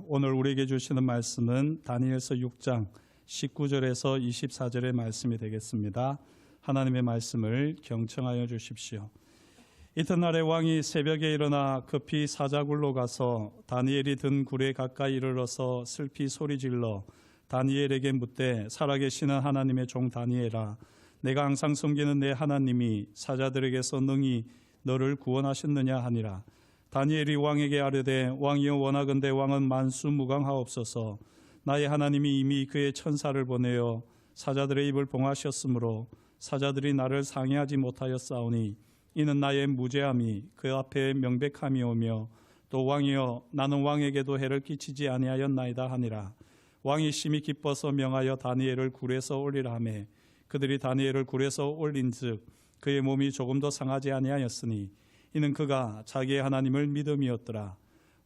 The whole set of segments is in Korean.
오늘 우리에게 주시는 말씀은 다니엘서 6장 19절에서 24절의 말씀이 되겠습니다. 하나님의 말씀을 경청하여 주십시오. 이튿날에 왕이 새벽에 일어나 급히 사자굴로 가서 다니엘이 든 굴에 가까이 이르러서 슬피 소리질러 다니엘에게 묻되 살아계시는 하나님의 종 다니엘아, 내가 항상 섬기는 내 하나님이 사자들에게서 능히 너를 구원하셨느냐 하니라. 다니엘이 왕에게 아뢰되 왕이여 원하건대 왕은 만수무강하옵소서. 나의 하나님이 이미 그의 천사를 보내어 사자들의 입을 봉하셨으므로 사자들이 나를 상해하지 못하였사오니 이는 나의 무죄함이 그 앞에 명백함이오며 또 왕이여 나는 왕에게도 해를 끼치지 아니하였나이다 하니라. 왕이 심히 기뻐서 명하여 다니엘을 굴에서 올리라 하매 그들이 다니엘을 굴에서 올린즉 그의 몸이 조금도 상하지 아니하였으니 이는 그가 자기의 하나님을 믿음이었더라.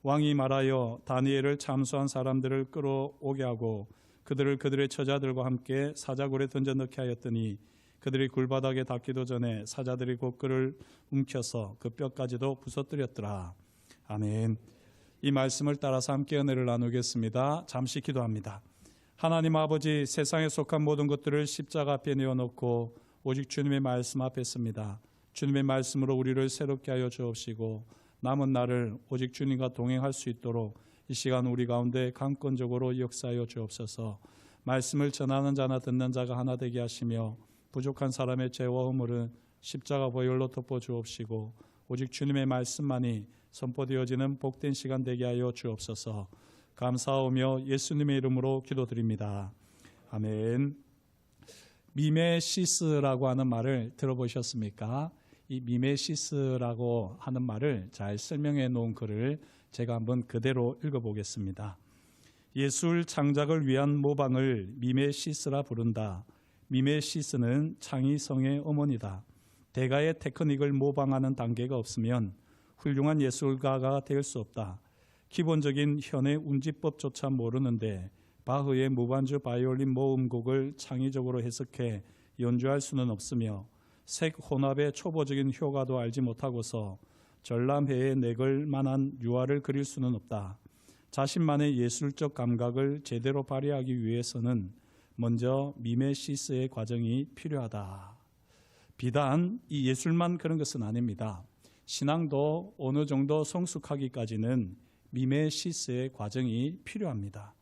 왕이 말하여 다니엘을 참수한 사람들을 끌어오게 하고 그들을 그들의 처자들과 함께 사자굴에 던져 넣게 하였더니 그들이 굴바닥에 닿기도 전에 사자들이 곧 그를 움켜서 그 뼈까지도 부서뜨렸더라. 아멘. 이 말씀을 따라서 함께 은혜를 나누겠습니다. 잠시 기도합니다. 하나님 아버지, 세상에 속한 모든 것들을 십자가 앞에 내어놓고 오직 주님의 말씀 앞에 씁니다. 주님의 말씀으로 우리를 새롭게 하여 주옵시고 남은 날을 오직 주님과 동행할 수 있도록 이 시간 우리 가운데 강권적으로 역사하여 주옵소서. 말씀을 전하는 자나 듣는 자가 하나 되게 하시며 부족한 사람의 죄와 허물은 십자가 보혈로 덮어 주옵시고 오직 주님의 말씀만이 선포되어지는 복된 시간 되게 하여 주옵소서. 감사하며 예수님의 이름으로 기도드립니다. 아멘. 미메시스라고 하는 말을 들어보셨습니까? 이 미메시스라고 하는 말을 잘 설명해 놓은 글을 제가 한번 그대로 읽어보겠습니다. 예술 창작을 위한 모방을 미메시스라 부른다. 미메시스는 창의성의 어머니다. 대가의 테크닉을 모방하는 단계가 없으면 훌륭한 예술가가 될 수 없다. 기본적인 현의 운지법조차 모르는데 바흐의 무반주 바이올린 모음곡을 창의적으로 해석해 연주할 수는 없으며 색 혼합의 초보적인 효과도 알지 못하고서 전람회에 내걸 만한 유화를 그릴 수는 없다. 자신만의 예술적 감각을 제대로 발휘하기 위해서는 먼저 미메시스의 과정이 필요하다. 비단 이 예술만 그런 것은 아닙니다. 신앙도 어느 정도 성숙하기까지는 미메시스의 과정이 필요합니다.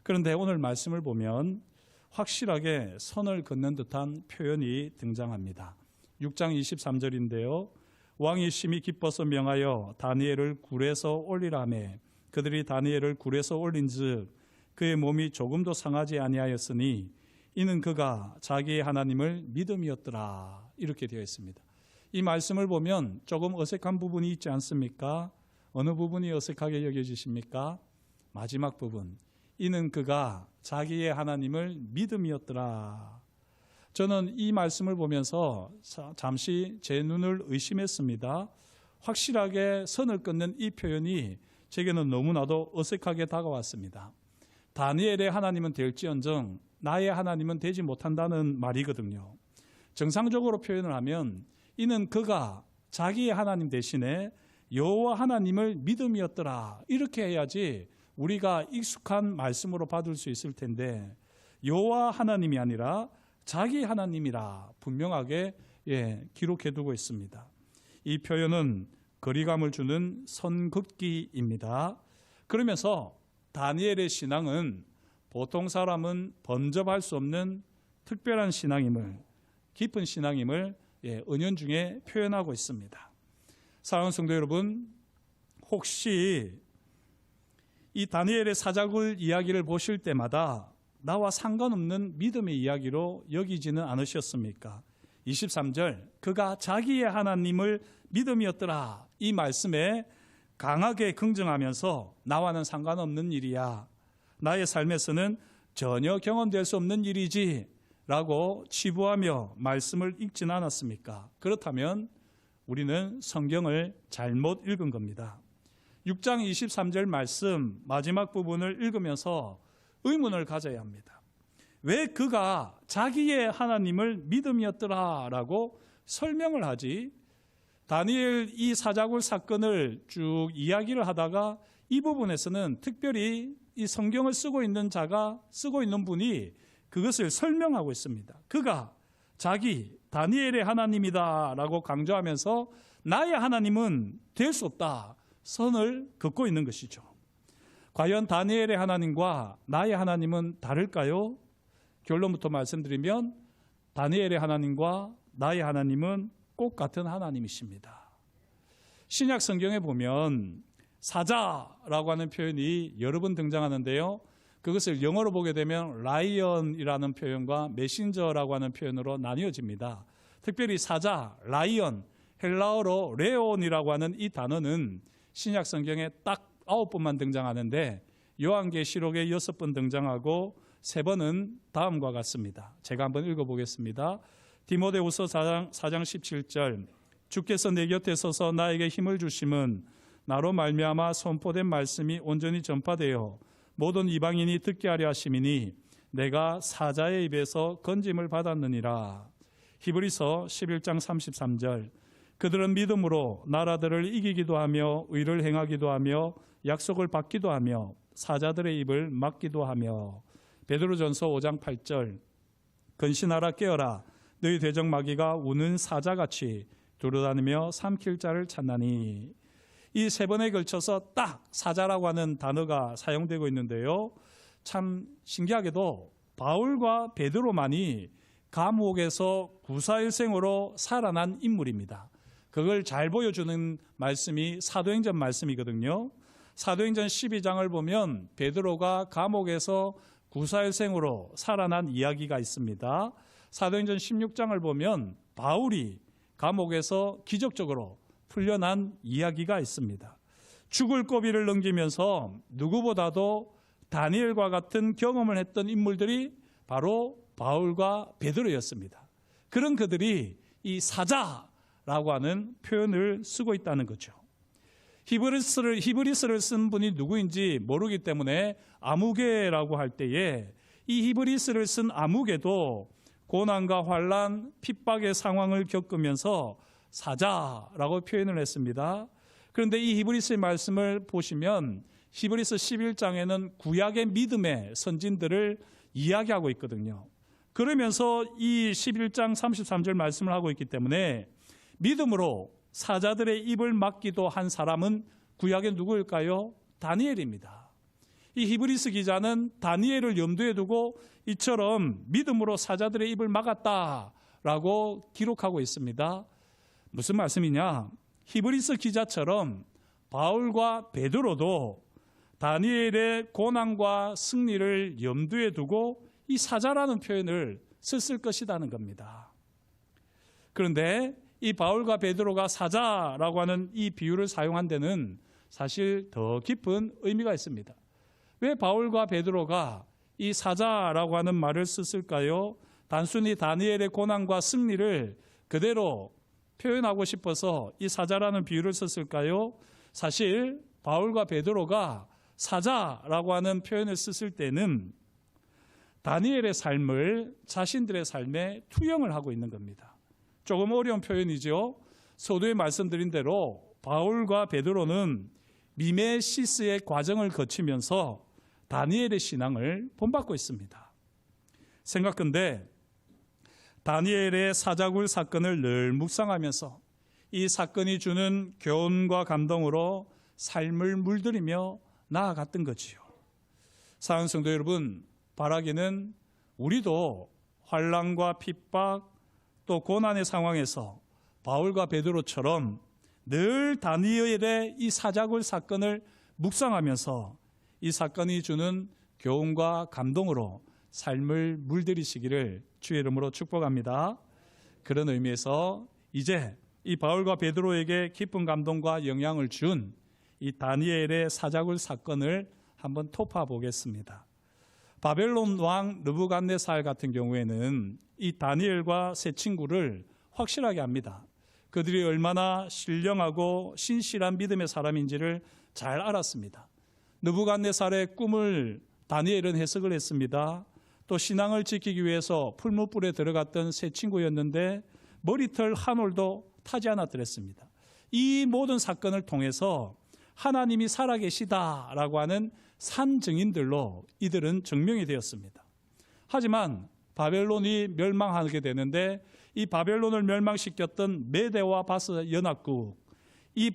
그런데 오늘 말씀을 보면 확실하게 선을 긋는 듯한 표현이 등장합니다. 6장 23절인데요. 왕이 심히 기뻐서 명하여 다니엘을 굴에서 올리라 하매 그들이 다니엘을 굴에서 올린즉 그의 몸이 조금도 상하지 아니하였으니 이는 그가 자기의 하나님을 믿음이었더라. 이렇게 되어 있습니다. 이 말씀을 보면 조금 어색한 부분이 있지 않습니까? 어느 부분이 어색하게 여겨지십니까? 마지막 부분. 이는 그가 자기의 하나님을 믿음이었더라. 저는 이 말씀을 보면서 잠시 제 눈을 의심했습니다. 확실하게 선을 긋는 이 표현이 제게는 너무나도 어색하게 다가왔습니다. 다니엘의 하나님은 될지언정 나의 하나님은 되지 못한다는 말이거든요. 정상적으로 표현을 하면 이는 그가 자기의 하나님 대신에 여호와 하나님을 믿음이었더라. 이렇게 해야지 우리가 익숙한 말씀으로 받을 수 있을 텐데 여호와 하나님이 아니라 자기 하나님이라 분명하게 기록해두고 있습니다. 이 표현은 거리감을 주는 선긋기입니다. 그러면서 다니엘의 신앙은 보통 사람은 번접할 수 없는 특별한 신앙임을, 깊은 신앙임을 은연중에 표현하고 있습니다. 사랑하는 성도 여러분, 혹시 이 다니엘의 사자굴 이야기를 보실 때마다 나와 상관없는 믿음의 이야기로 여기지는 않으셨습니까? 23절, 그가 자기의 하나님을 믿음이었더라. 이 말씀에 강하게 긍정하면서 나와는 상관없는 일이야. 나의 삶에서는 전혀 경험될 수 없는 일이지 라고 치부하며 말씀을 읽지는 않았습니까? 그렇다면 우리는 성경을 잘못 읽은 겁니다. 6장 23절 말씀 마지막 부분을 읽으면서 의문을 가져야 합니다. 왜 그가 자기의 하나님을 믿음이었더라 라고 설명을 하지 다니엘 이 사자굴 사건을 쭉 이야기를 하다가 이 부분에서는 특별히 이 성경을 쓰고 있는 분이 그것을 설명하고 있습니다. 그가 자기 다니엘의 하나님이다라고 강조하면서 나의 하나님은 될 수 없다 선을 긋고 있는 것이죠. 과연 다니엘의 하나님과 나의 하나님은 다를까요? 결론부터 말씀드리면 다니엘의 하나님과 나의 하나님은 꼭 같은 하나님이십니다. 신약 성경에 보면 사자라고 하는 표현이 여러 번 등장하는데요. 그것을 영어로 보게 되면 라이언이라는 표현과 메신저라고 하는 표현으로 나뉘어집니다. 특별히 사자, 라이언, 헬라어로 레온이라고 하는 이 단어는 신약 성경에 딱 9번만 등장하는데 요한계시록에 6번 등장하고 3번은 다음과 같습니다. 제가 한번 읽어보겠습니다. 디모데후서 4장 17절 주께서 내 곁에 서서 나에게 힘을 주심은 나로 말미암아 선포된 말씀이 온전히 전파되어 모든 이방인이 듣게 하려 하심이니 내가 사자의 입에서 건짐을 받았느니라. 히브리서 11장 33절 그들은 믿음으로 나라들을 이기기도 하며 의를 행하기도 하며 약속을 받기도 하며 사자들의 입을 막기도 하며. 베드로전서 5장 8절 근신하라 깨어라 너희 대적마귀가 우는 사자같이 두루다니며 삼킬 자를 찾나니. 이 3번에 걸쳐서 딱 사자라고 하는 단어가 사용되고 있는데요. 참 신기하게도 바울과 베드로만이 감옥에서 구사일생으로 살아난 인물입니다. 그걸 잘 보여주는 말씀이 사도행전 말씀이거든요. 사도행전 12장을 보면 베드로가 감옥에서 구사일생으로 살아난 이야기가 있습니다. 사도행전 16장을 보면 바울이 감옥에서 기적적으로 풀려난 이야기가 있습니다. 죽을 고비를 넘기면서 누구보다도 다니엘과 같은 경험을 했던 인물들이 바로 바울과 베드로였습니다. 그런 그들이 이 사자라고 하는 표현을 쓰고 있다는 거죠. 히브리스를 쓴 분이 누구인지 모르기 때문에 아무개라고 할 때에 이 히브리스를 쓴 아무개도 고난과 환난, 핍박의 상황을 겪으면서 사자라고 표현을 했습니다. 그런데 이 히브리스의 말씀을 보시면 히브리서 11장에는 구약의 믿음의 선진들을 이야기하고 있거든요. 그러면서 이 11장 33절 말씀을 하고 있기 때문에 믿음으로 사자들의 입을 막기도 한 사람은 구약의 누구일까요? 다니엘입니다. 이 히브리스 기자는 다니엘을 염두에 두고 이처럼 믿음으로 사자들의 입을 막았다라고 기록하고 있습니다. 무슨 말씀이냐? 히브리스 기자처럼 바울과 베드로도 다니엘의 고난과 승리를 염두에 두고 이 사자라는 표현을 썼을 것이라는 겁니다. 그런데 이 바울과 베드로가 사자라고 하는 이 비유를 사용한 데는 사실 더 깊은 의미가 있습니다. 왜 바울과 베드로가 이 사자라고 하는 말을 썼을까요? 단순히 다니엘의 고난과 승리를 그대로 표현하고 싶어서 이 사자라는 비유를 썼을까요? 사실 바울과 베드로가 사자라고 하는 표현을 썼을 때는 다니엘의 삶을 자신들의 삶에 투영을 하고 있는 겁니다. 조금 어려운 표현이죠. 서두에 말씀드린 대로 바울과 베드로는 미메시스의 과정을 거치면서 다니엘의 신앙을 본받고 있습니다. 생각컨대 다니엘의 사자굴 사건을 늘 묵상하면서 이 사건이 주는 교훈과 감동으로 삶을 물들이며 나아갔던 거지요. 사랑하는 성도 여러분, 바라기는 우리도 환난과 핍박 또 고난의 상황에서 바울과 베드로처럼 늘 다니엘의 이 사자굴 사건을 묵상하면서 이 사건이 주는 교훈과 감동으로 삶을 물들이시기를 주의 이름으로 축복합니다. 그런 의미에서 이제 이 바울과 베드로에게 깊은 감동과 영향을 준 이 다니엘의 사자굴 사건을 한번 토파 보겠습니다. 바벨론 왕 느부갓네살 같은 경우에는 이 다니엘과 세 친구를 확실하게 압니다. 그들이 얼마나 신령하고 신실한 믿음의 사람인지를 잘 알았습니다. 느부갓네살의 꿈을 다니엘은 해석을 했습니다. 또 신앙을 지키기 위해서 풀무불에 들어갔던 세 친구였는데 머리털 한 올도 타지 않았더랬습니다. 이 모든 사건을 통해서 하나님이 살아계시다라고 하는 산 증인들로 이들은 증명이 되었습니다. 하지만 바벨론이 멸망하게 되는데 이 바벨론을 멸망시켰던 메대와 바사 연합국, 이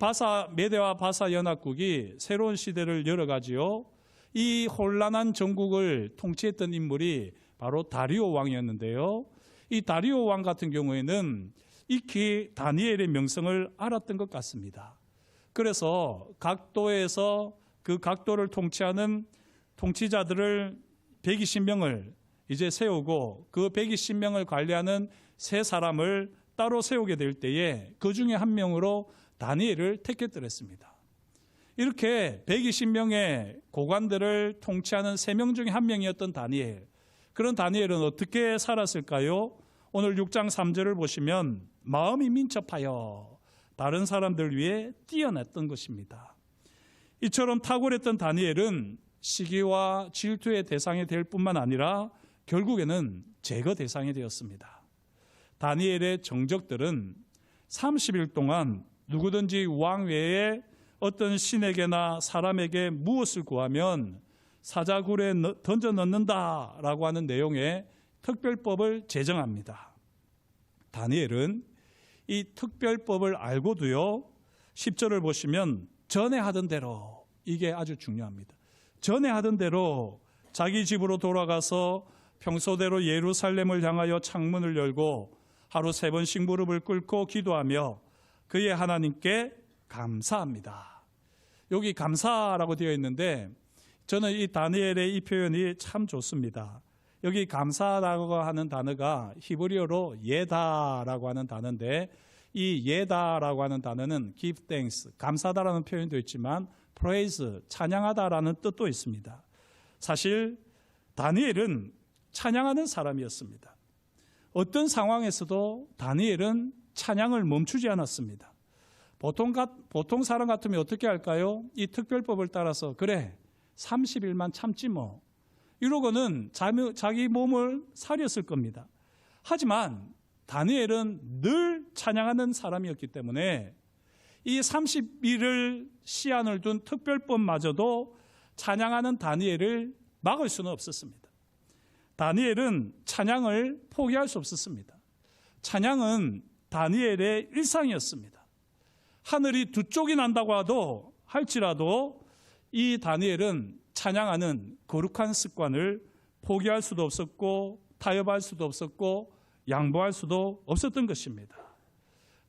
메대와 바사 연합국이 새로운 시대를 열어가지요. 이 혼란한 전국을 통치했던 인물이 바로 다리오 왕이었는데요. 이 다리오 왕 같은 경우에는 익히 다니엘의 명성을 알았던 것 같습니다. 그래서 각도에서 그 각도를 통치하는 통치자들을 120명을 이제 세우고 그 120명을 관리하는 세 사람을 따로 세우게 될 때에 그 중에 한 명으로 다니엘을 택했더랬습니다. 이렇게 120명의 고관들을 통치하는 3명 중에 한 명이었던 다니엘. 그런 다니엘은 어떻게 살았을까요? 오늘 6장 3절을 보시면 마음이 민첩하여 다른 사람들 위해 뛰어났던 것입니다. 이처럼 탁월했던 다니엘은 시기와 질투의 대상이 될 뿐만 아니라 결국에는 제거 대상이 되었습니다. 다니엘의 정적들은 30일 동안 누구든지 왕 외에 어떤 신에게나 사람에게 무엇을 구하면 사자굴에 던져 넣는다라고 하는 내용의 특별법을 제정합니다. 다니엘은 이 특별법을 알고도요, 10절을 보시면 전에 하던 대로, 이게 아주 중요합니다. 전에 하던 대로 자기 집으로 돌아가서 평소대로 예루살렘을 향하여 창문을 열고 하루 3번씩 무릎을 꿇고 기도하며 그의 하나님께 감사합니다. 여기 감사라고 되어 있는데 저는 이 다니엘의 이 표현이 참 좋습니다. 여기 감사라고 하는 단어가 히브리어로 예다라고 하는 단어인데 이 예다라고 하는 단어는 give thanks, 감사다라는 표현도 있지만 praise, 찬양하다라는 뜻도 있습니다. 사실 다니엘은 찬양하는 사람이었습니다. 어떤 상황에서도 다니엘은 찬양을 멈추지 않았습니다. 보통 사람 같으면 어떻게 할까요? 이 특별법을 따라서 그래 30일만 참지 뭐 이러고는 자기 몸을 사렸을 겁니다. 하지만 다니엘은 늘 찬양하는 사람이었기 때문에 이 30일을 시한을 둔 특별법마저도 찬양하는 다니엘을 막을 수는 없었습니다. 다니엘은 찬양을 포기할 수 없었습니다. 찬양은 다니엘의 일상이었습니다. 하늘이 두 쪽이 난다고 할지라도 이 다니엘은 찬양하는 거룩한 습관을 포기할 수도 없었고 타협할 수도 없었고 양보할 수도 없었던 것입니다.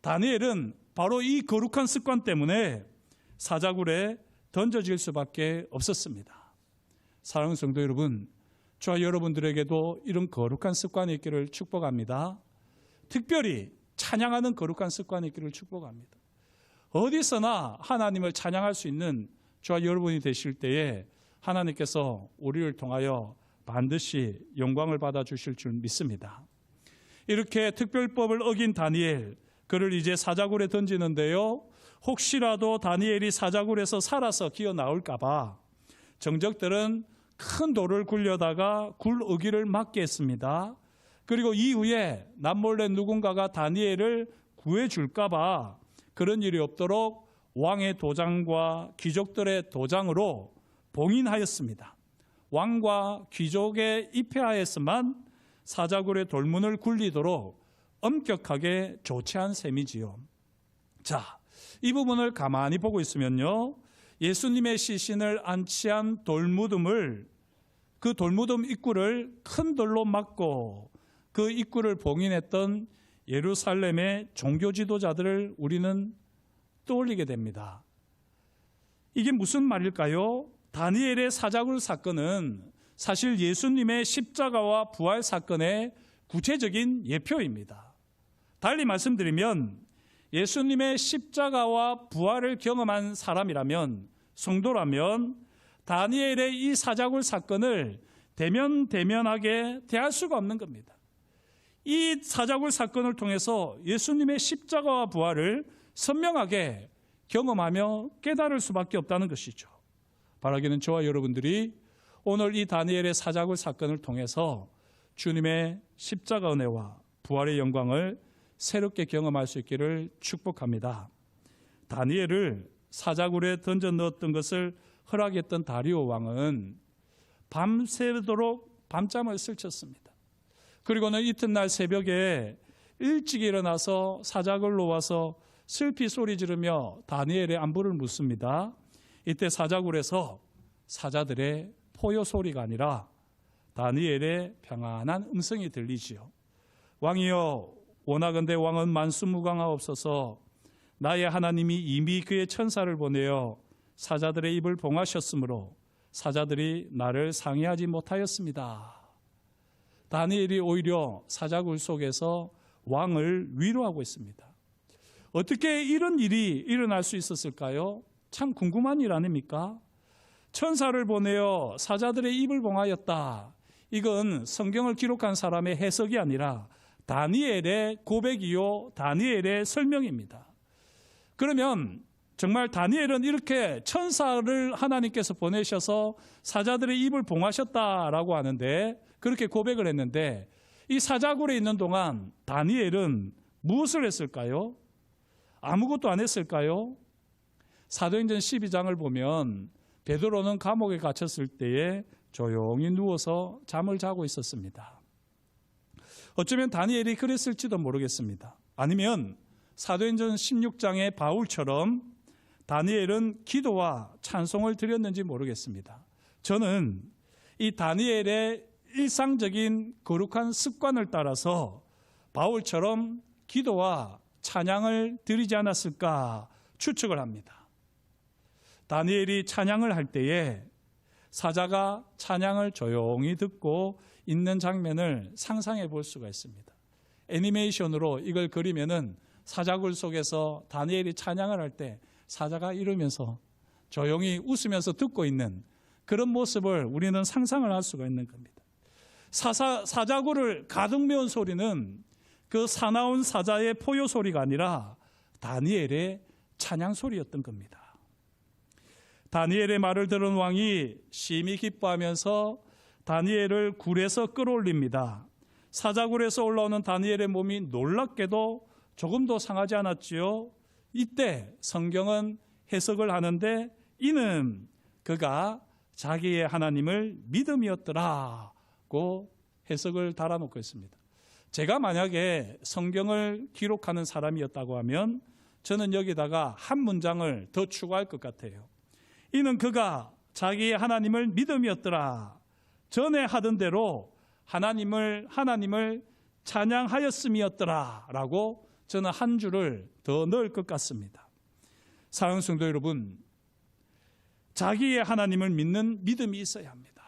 다니엘은 바로 이 거룩한 습관 때문에 사자굴에 던져질 수밖에 없었습니다. 사랑하는 성도 여러분, 저와 여러분들에게도 이런 거룩한 습관이 있기를 축복합니다. 특별히 찬양하는 거룩한 습관이 있기를 축복합니다. 어디서나 하나님을 찬양할 수 있는 저와 여러분이 되실 때에 하나님께서 우리를 통하여 반드시 영광을 받아주실 줄 믿습니다. 이렇게 특별법을 어긴 다니엘, 그를 이제 사자굴에 던지는데요, 혹시라도 다니엘이 사자굴에서 살아서 기어 나올까 봐 정적들은 큰 돌을 굴려다가 굴 어기를 막게 했습니다. 그리고 이후에 남몰래 누군가가 다니엘을 구해줄까 봐 그런 일이 없도록 왕의 도장과 귀족들의 도장으로 봉인하였습니다. 왕과 귀족의 입회하에서만 사자굴의 돌문을 굴리도록 엄격하게 조치한 셈이지요. 자, 이 부분을 가만히 보고 있으면요, 예수님의 시신을 안치한 돌무덤을, 그 돌무덤 입구를 큰 돌로 막고 그 입구를 봉인했던 예루살렘의 종교 지도자들을 우리는 떠올리게 됩니다. 이게 무슨 말일까요? 다니엘의 사자굴 사건은 사실 예수님의 십자가와 부활 사건의 구체적인 예표입니다. 달리 말씀드리면 예수님의 십자가와 부활을 경험한 사람이라면, 성도라면 다니엘의 이 사자굴 사건을 대면하게 대할 수가 없는 겁니다. 이 사자굴 사건을 통해서 예수님의 십자가와 부활을 선명하게 경험하며 깨달을 수밖에 없다는 것이죠. 바라기는 저와 여러분들이 오늘 이 다니엘의 사자굴 사건을 통해서 주님의 십자가 은혜와 부활의 영광을 새롭게 경험할 수 있기를 축복합니다. 다니엘을 사자굴에 던져 넣었던 것을 허락했던 다리오 왕은 밤새도록 밤잠을 설쳤습니다. 그리고는 이튿날 새벽에 일찍 일어나서 사자굴로 와서 슬피 소리 지르며 다니엘의 안부를 묻습니다. 이때 사자굴에서 사자들의 포효 소리가 아니라 다니엘의 평안한 음성이 들리지요. 왕이여, 원하건대 왕은 만수무강하옵소서. 나의 하나님이 이미 그의 천사를 보내어 사자들의 입을 봉하셨으므로 사자들이 나를 상해하지 못하였습니다. 다니엘이 오히려 사자굴 속에서 왕을 위로하고 있습니다. 어떻게 이런 일이 일어날 수 있었을까요? 참 궁금한 일 아닙니까? 천사를 보내어 사자들의 입을 봉하였다. 이건 성경을 기록한 사람의 해석이 아니라 다니엘의 고백이요, 다니엘의 설명입니다. 그러면 정말 다니엘은 이렇게 천사를 하나님께서 보내셔서 사자들의 입을 봉하셨다라고 하는데, 그렇게 고백을 했는데, 이 사자굴에 있는 동안 다니엘은 무엇을 했을까요? 아무것도 안 했을까요? 사도행전 12장을 보면 베드로는 감옥에 갇혔을 때에 조용히 누워서 잠을 자고 있었습니다. 어쩌면 다니엘이 그랬을지도 모르겠습니다. 아니면 사도행전 16장의 바울처럼 다니엘은 기도와 찬송을 드렸는지 모르겠습니다. 저는 이 다니엘의 일상적인 거룩한 습관을 따라서 바울처럼 기도와 찬양을 드리지 않았을까 추측을 합니다. 다니엘이 찬양을 할 때에 사자가 찬양을 조용히 듣고 있는 장면을 상상해 볼 수가 있습니다. 애니메이션으로 이걸 그리면은 사자굴 속에서 다니엘이 찬양을 할 때 사자가 이러면서 조용히 웃으면서 듣고 있는 그런 모습을 우리는 상상을 할 수가 있는 겁니다. 사자굴을 가득 메운 소리는 그 사나운 사자의 포효 소리가 아니라 다니엘의 찬양 소리였던 겁니다. 다니엘의 말을 들은 왕이 심히 기뻐하면서 다니엘을 굴에서 끌어올립니다. 사자굴에서 올라오는 다니엘의 몸이 놀랍게도 조금도 상하지 않았지요. 이때 성경은 해석을 하는데 이는 그가 자기의 하나님을 믿음이었더라고 해석을 달아놓고 있습니다. 제가 만약에 성경을 기록하는 사람이었다고 하면 저는 여기다가 한 문장을 더 추가할 것 같아요. 이는 그가 자기의 하나님을 믿음이었더라. 전에 하던 대로 하나님을 찬양하였음이었더라 라고 저는 한 줄을 더 넣을 것 같습니다. 사랑하는 성도 여러분, 자기의 하나님을 믿는 믿음이 있어야 합니다.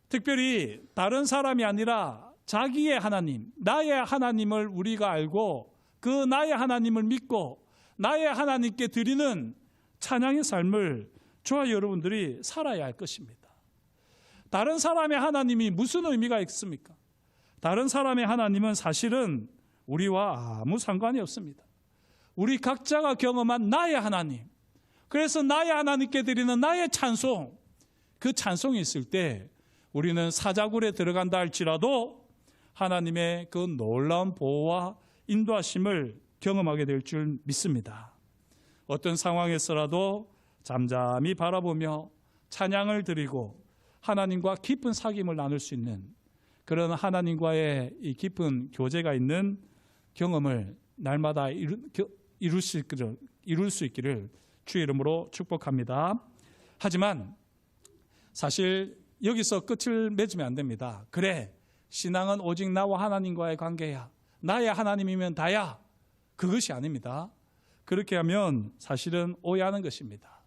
특별히 다른 사람이 아니라 자기의 하나님, 나의 하나님을 우리가 알고 그 나의 하나님을 믿고 나의 하나님께 드리는 찬양의 삶을 저와 여러분들이 살아야 할 것입니다. 다른 사람의 하나님이 무슨 의미가 있습니까? 다른 사람의 하나님은 사실은 우리와 아무 상관이 없습니다. 우리 각자가 경험한 나의 하나님, 그래서 나의 하나님께 드리는 나의 찬송, 그 찬송이 있을 때 우리는 사자굴에 들어간다 할지라도 하나님의 그 놀라운 보호와 인도하심을 경험하게 될 줄 믿습니다. 어떤 상황에서라도 잠잠히 바라보며 찬양을 드리고 하나님과 깊은 사귐을 나눌 수 있는 그런 하나님과의 이 깊은 교제가 있는 경험을 날마다 이룰 수 있기를 주의 이름으로 축복합니다. 하지만 사실 여기서 끝을 맺으면 안 됩니다. 그래, 신앙은 오직 나와 하나님과의 관계야. 나의 하나님이면 다야. 그것이 아닙니다. 그렇게 하면 사실은 오해하는 것입니다.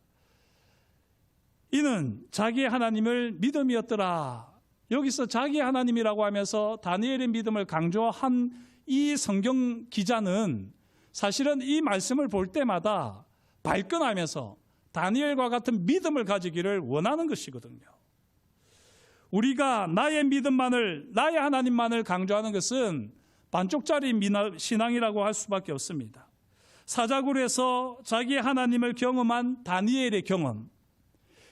이는 자기의 하나님을 믿음이었더라. 여기서 자기의 하나님이라고 하면서 다니엘의 믿음을 강조한 이 성경 기자는 사실은 이 말씀을 볼 때마다 발끈하면서 다니엘과 같은 믿음을 가지기를 원하는 것이거든요. 우리가 나의 믿음만을, 나의 하나님만을 강조하는 것은 반쪽짜리 신앙이라고 할 수밖에 없습니다. 사자굴에서 자기의 하나님을 경험한 다니엘의 경험,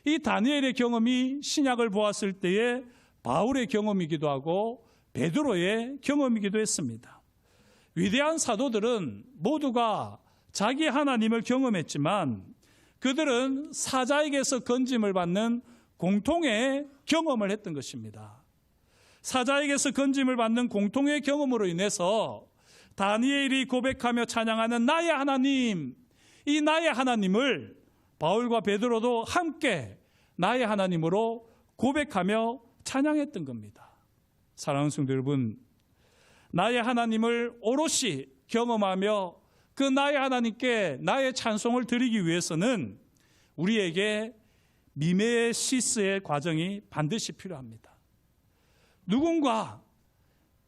이 다니엘의 경험이 신약을 보았을 때에 바울의 경험이기도 하고 베드로의 경험이기도 했습니다. 위대한 사도들은 모두가 자기 하나님을 경험했지만 그들은 사자에게서 건짐을 받는 공통의 경험을 했던 것입니다. 사자에게서 건짐을 받는 공통의 경험으로 인해서 다니엘이 고백하며 찬양하는 나의 하나님, 이 나의 하나님을 바울과 베드로도 함께 나의 하나님으로 고백하며 찬양했던 겁니다. 사랑하는 성도 여러분, 나의 하나님을 오롯이 경험하며 그 나의 하나님께 나의 찬송을 드리기 위해서는 우리에게 미메시스의 과정이 반드시 필요합니다. 누군가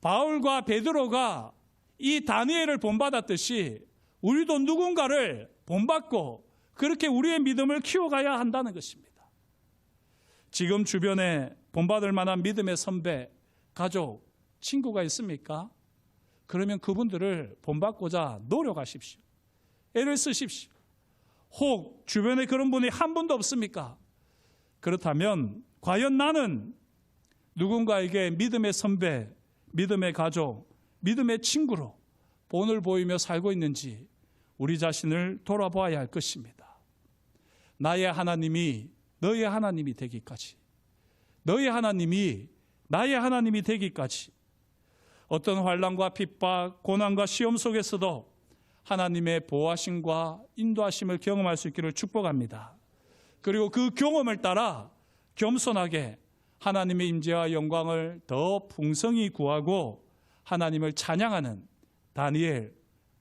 바울과 베드로가 이 다니엘을 본받았듯이 우리도 누군가를 본받고 그렇게 우리의 믿음을 키워가야 한다는 것입니다. 지금 주변에 본받을 만한 믿음의 선배, 가족, 친구가 있습니까? 그러면 그분들을 본받고자 노력하십시오. 애를 쓰십시오. 혹 주변에 그런 분이 한 분도 없습니까? 그렇다면 과연 나는 누군가에게 믿음의 선배, 믿음의 가족, 믿음의 친구로 본을 보이며 살고 있는지 우리 자신을 돌아보아야 할 것입니다. 나의 하나님이 너의 하나님이 되기까지, 너의 하나님이 나의 하나님이 되기까지 어떤 환난과 핍박, 고난과 시험 속에서도 하나님의 보호하심과 인도하심을 경험할 수 있기를 축복합니다. 그리고 그 경험을 따라 겸손하게 하나님의 임재와 영광을 더 풍성히 구하고 하나님을 찬양하는 다니엘,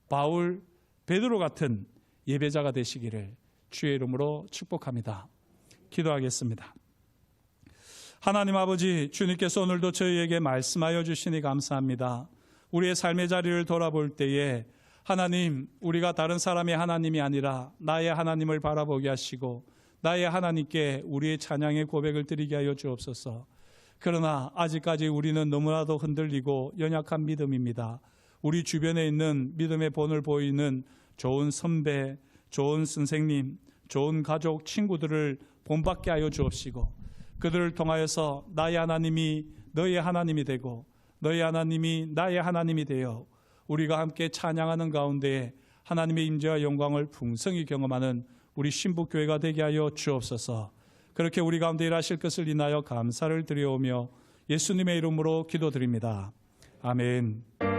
바울, 베드로 같은 예배자가 되시기를 주의 이름으로 축복합니다. 기도하겠습니다. 하나님 아버지, 주님께서 오늘도 저희에게 말씀하여 주시니 감사합니다. 우리의 삶의 자리를 돌아볼 때에 하나님, 우리가 다른 사람의 하나님이 아니라 나의 하나님을 바라보게 하시고 나의 하나님께 우리의 찬양의 고백을 드리게 하여 주옵소서. 그러나 아직까지 우리는 너무나도 흔들리고 연약한 믿음입니다. 우리 주변에 있는 믿음의 본을 보이는 좋은 선배, 좋은 선생님, 좋은 가족, 친구들을 본받게 하여 주옵시고 그들을 통하여서 나의 하나님이 너의 하나님이 되고 너의 하나님이 나의 하나님이 되어 우리가 함께 찬양하는 가운데 하나님의 임재와 영광을 풍성히 경험하는 우리 신부교회가 되게 하여 주옵소서. 그렇게 우리 가운데 일하실 것을 인하여 감사를 드려오며 예수님의 이름으로 기도드립니다. 아멘.